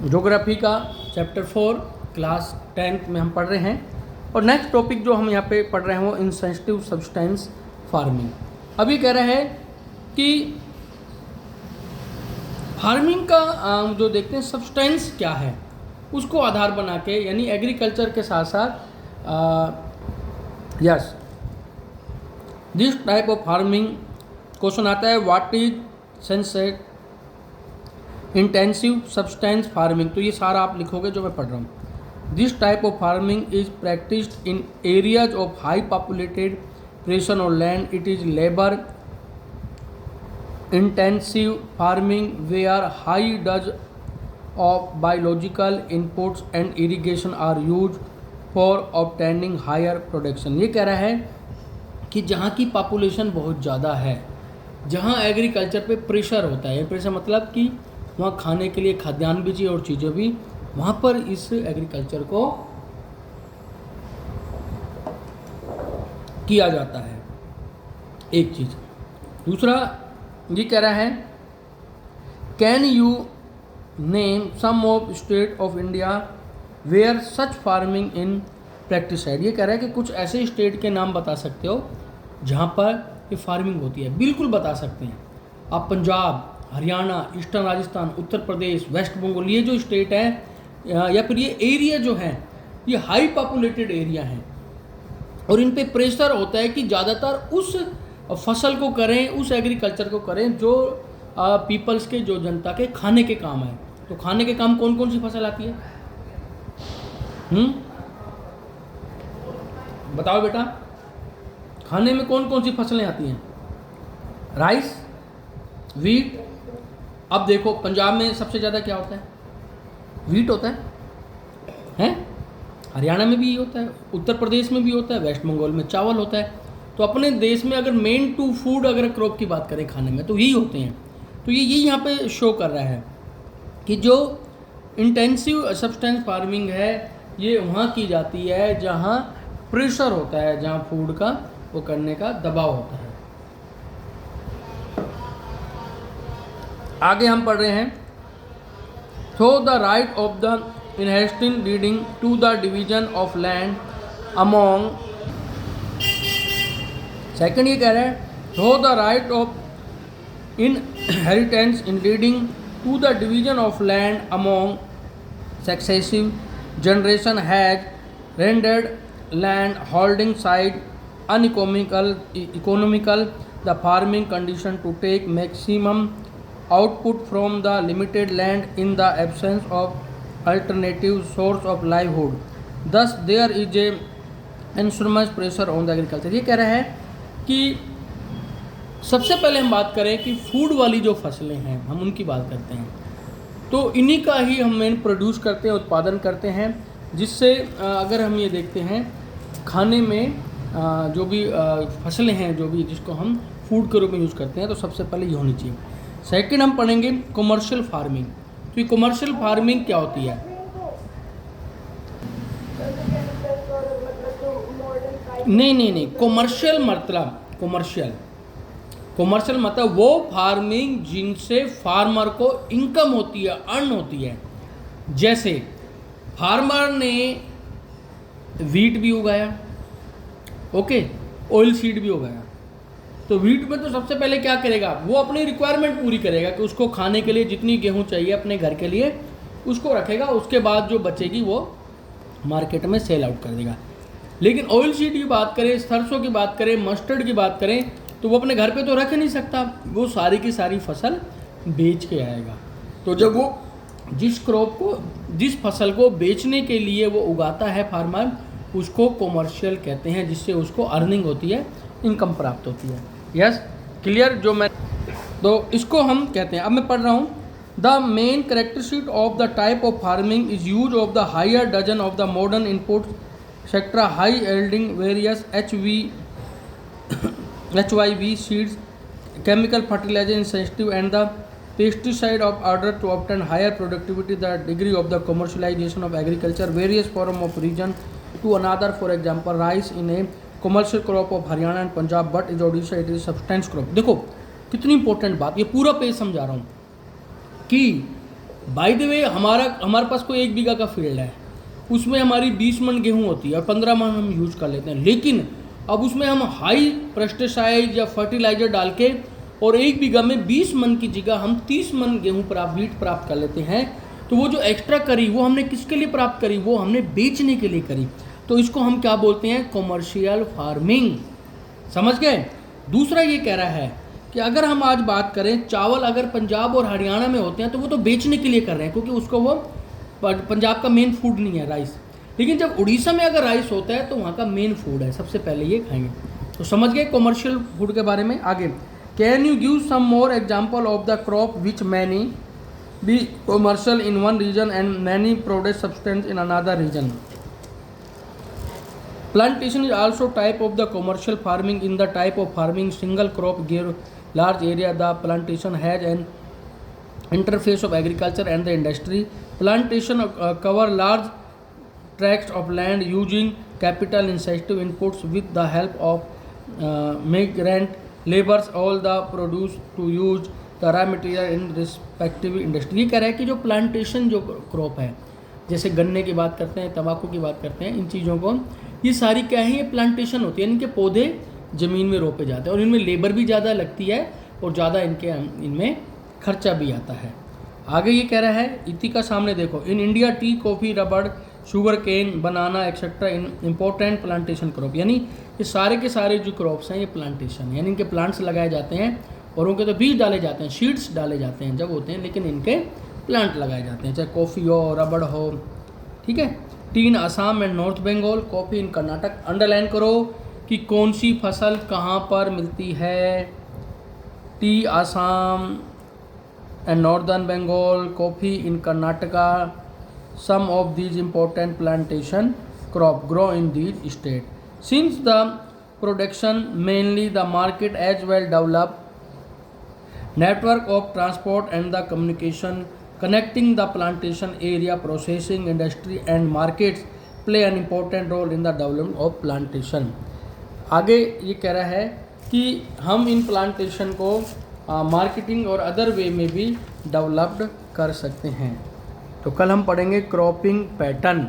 Geography का chapter 4 class 10th में हम पढ़ रहे हैं। और नेक्स्ट टॉपिक जो हम यहाँ पे पढ़ रहे हैं वो इनसेंसिटिव सब्सटेंस फार्मिंग। अभी कह रहा है कि फार्मिंग का जो देखते हैं सब्सटेंस क्या है उसको आधार बना के, यानी एग्रीकल्चर के साथ साथ yes this type of farming question आता है, what is sensate intensive substance farming. तो ये सारा आप लिखोगे जो मैं पढ़ रहा हूँ। This type of farming is practised in areas of high populated pressure और land. It is labour intensive farming where high doses of biological inputs and irrigation are use for obtaining higher production. ये कह रहा है कि जहाँ की population बहुत ज़्यादा है, जहाँ एग्रीकल्चर पे प्रेशर होता है, प्रेशर मतलब कि वहाँ खाने के लिए खाद्यान्न भी चाहिए और चीज़ें भी, वहाँ पर इस एग्रीकल्चर को किया जाता है। एक चीज़। दूसरा ये कह रहा है, can you name some of state of India where such farming in practice है। ये कह रहा है कि कुछ ऐसे स्टेट के नाम बता सकते हो जहाँ पर ये फार्मिंग होती है। बिल्कुल बता सकते हैं आप। पंजाब, हरियाणा, ईस्टर्न राजस्थान, उत्तर प्रदेश, वेस्ट बंगाल, ये जो स्टेट है या फिर ये एरिया जो है ये हाई पॉपुलेटेड एरिया हैं और इन पे प्रेशर होता है कि ज़्यादातर उस फसल को करें, उस एग्रीकल्चर को करें जो पीपल्स के, जो जनता के खाने के काम है। तो खाने के काम कौन कौन सी फसल आती है? बताओ बेटा, खाने में कौन कौन सी फसलें आती हैं? Rice, wheat. अब देखो पंजाब में सबसे ज़्यादा क्या होता है? वीट होता है? हरियाणा में भी होता है, उत्तर प्रदेश में भी होता है, वेस्ट बंगाल में चावल होता है। तो अपने देश में अगर मेन टू फूड अगर क्रॉप की बात करें खाने में तो यही होते हैं। तो ये यहाँ पे शो कर रहा है कि जो इंटेंसिव सब्सटेंस फार्मिंग है ये वहाँ की जाती है जहाँ प्रेशर होता है, जहाँ फूड का वो करने का दबाव होता है। आगे हम पढ़ रहे हैं, through the right of the inheritance leading to the division of land among. Second ये कह रहा है, through the right of inheritance in leading to the division of land among successive generation has rendered land holding side uneconomical the farming condition to take maximum output from the limited land in the absence of alternative source of livelihood. Thus there is a enormous pressure on the agriculture. ये कह रहा है कि सबसे पहले हम बात करें कि फूड वाली जो फसलें हैं हम उनकी बात करते हैं, तो इन्हीं का ही हम मेन प्रोड्यूस करते हैं, उत्पादन करते हैं, जिससे अगर हम ये देखते हैं खाने में जो भी फसलें हैं, जो भी जिसको हम फूड के रूप में यूज़ करते हैं, तो सबसे पहले ये होनी चाहिए। सेकंड हम पढ़ेंगे कमर्शियल फार्मिंग। तो ये कमर्शियल फार्मिंग क्या होती है? नहीं, कमर्शियल मतलब वो फार्मिंग जिनसे फार्मर को इनकम होती है, अर्न होती है। जैसे फार्मर ने वीट भी उगाया, ओके, ऑयल सीड भी उगाया, तो वीट में तो सबसे पहले क्या करेगा, वो अपनी रिक्वायरमेंट पूरी करेगा कि उसको खाने के लिए जितनी गेहूं चाहिए अपने घर के लिए उसको रखेगा, उसके बाद जो बचेगी वो मार्केट में सेल आउट कर देगा। लेकिन ऑयल सीड की बात करें, सरसों की बात करें, मस्टर्ड की बात करें, तो वो अपने घर पे तो रख नहीं सकता, वो सारी की सारी फसल बेच के आएगा। तो जब वो जिस फसल को बेचने के लिए वो उगाता है फार्मर, उसको कॉमर्शियल कहते हैं, जिससे उसको अर्निंग होती है, इनकम प्राप्त होती है। Yes, clear? तो इसको हम कहते हैं। अब मैं पढ़ रहा हूँ, the main characteristic of the type of farming is use of the higher doses of the modern input sector high yielding various HYV seeds chemical fertiliser insecticides and the pesticide of order to obtain higher productivity. The degree of the commercialization of agriculture various from of region to another. For example, rice in a commercial crop of Haryana and Punjab, but in Odisha it is substance crop. देखो कितनी important बात, ये पूरा page समझा रहा हूँ कि by the way हमारे पास कोई 1 बीघा का फील्ड है, उसमें हमारी 20 मन गेहूँ होती है और 15 मन हम यूज कर लेते हैं, लेकिन अब उसमें हम हाई पेस्टिसाइड या फर्टिलाइजर डाल के और 1 बीघा में 20 मन की जगह हम 30 मन गेहूँ वीट प्राप्त कर लेते हैं, तो वो जो एक्स्ट्रा करी वो हमने किसके लिए प्राप्त करी, वो हमने बेचने के लिए करी। तो इसको हम क्या बोलते हैं, कॉमर्शियल फार्मिंग। समझ गए। दूसरा ये कह रहा है कि अगर हम आज बात करें, चावल अगर पंजाब और हरियाणा में होते हैं तो वो तो बेचने के लिए कर रहे हैं, क्योंकि उसको वो पंजाब का मेन फूड नहीं है राइस, लेकिन जब उड़ीसा में अगर राइस होता है तो वहाँ का मेन फूड है, सबसे पहले ये खाएंगे। तो समझ गए कॉमर्शियल फूड के बारे में। आगे, can you give some more example of the crop which many be commercial in one region and many produce substance in another region. Plantation is also type of the commercial farming. In the type of farming, single crop give large area. The plantation has an interface of agriculture and the industry. Plantation cover large tracts of land using capital intensive inputs with the help of migrant laborers. All the produce to use the raw material in respective industry. ये कह रहा है कि जो plantation जो crop है, जैसे गन्ने की बात करते हैं, तंबाकू की बात करते हैं, इन चीज़ों को ये सारी क्या है, ये प्लांटेशन होती है, इनके पौधे ज़मीन में रोपे जाते हैं और इनमें लेबर भी ज़्यादा लगती है और ज़्यादा इनमें खर्चा भी आता है। आगे ये कह रहा है, इति का सामने देखो, इन इंडिया टी, कॉफ़ी, रबड़, शुगर केन, बनाना एक्सेट्रा इन इम्पोर्टेंट प्लांटेशन क्रॉप। यानी ये सारे के सारे जो क्रॉप्स हैं ये प्लांटेशन है, यानी इनके प्लांट्स लगाए जाते हैं और उनके तो बीज डाले जाते हैं, सीड्स डाले जाते हैं जब होते हैं, लेकिन इनके प्लांट लगाए जाते हैं, चाहे कॉफ़ी हो, रबड़ हो। ठीक है। Tea in Assam and north Bengal, coffee in Karnataka. Underline करो कि कौन सी फसल कहाँ पर मिलती है। Tea Assam and northern Bengal, coffee in Karnataka. Some of these important plantation crop grow in these state. Since the production mainly the market as well develop network of transport and the communication connecting the plantation area, processing industry and markets play an important role in the development of plantation। आगे ये कह रहा है कि हम इन plantation को marketing और other way में भी डेवलप्ड कर सकते हैं। तो कल हम पढ़ेंगे क्रॉपिंग पैटर्न।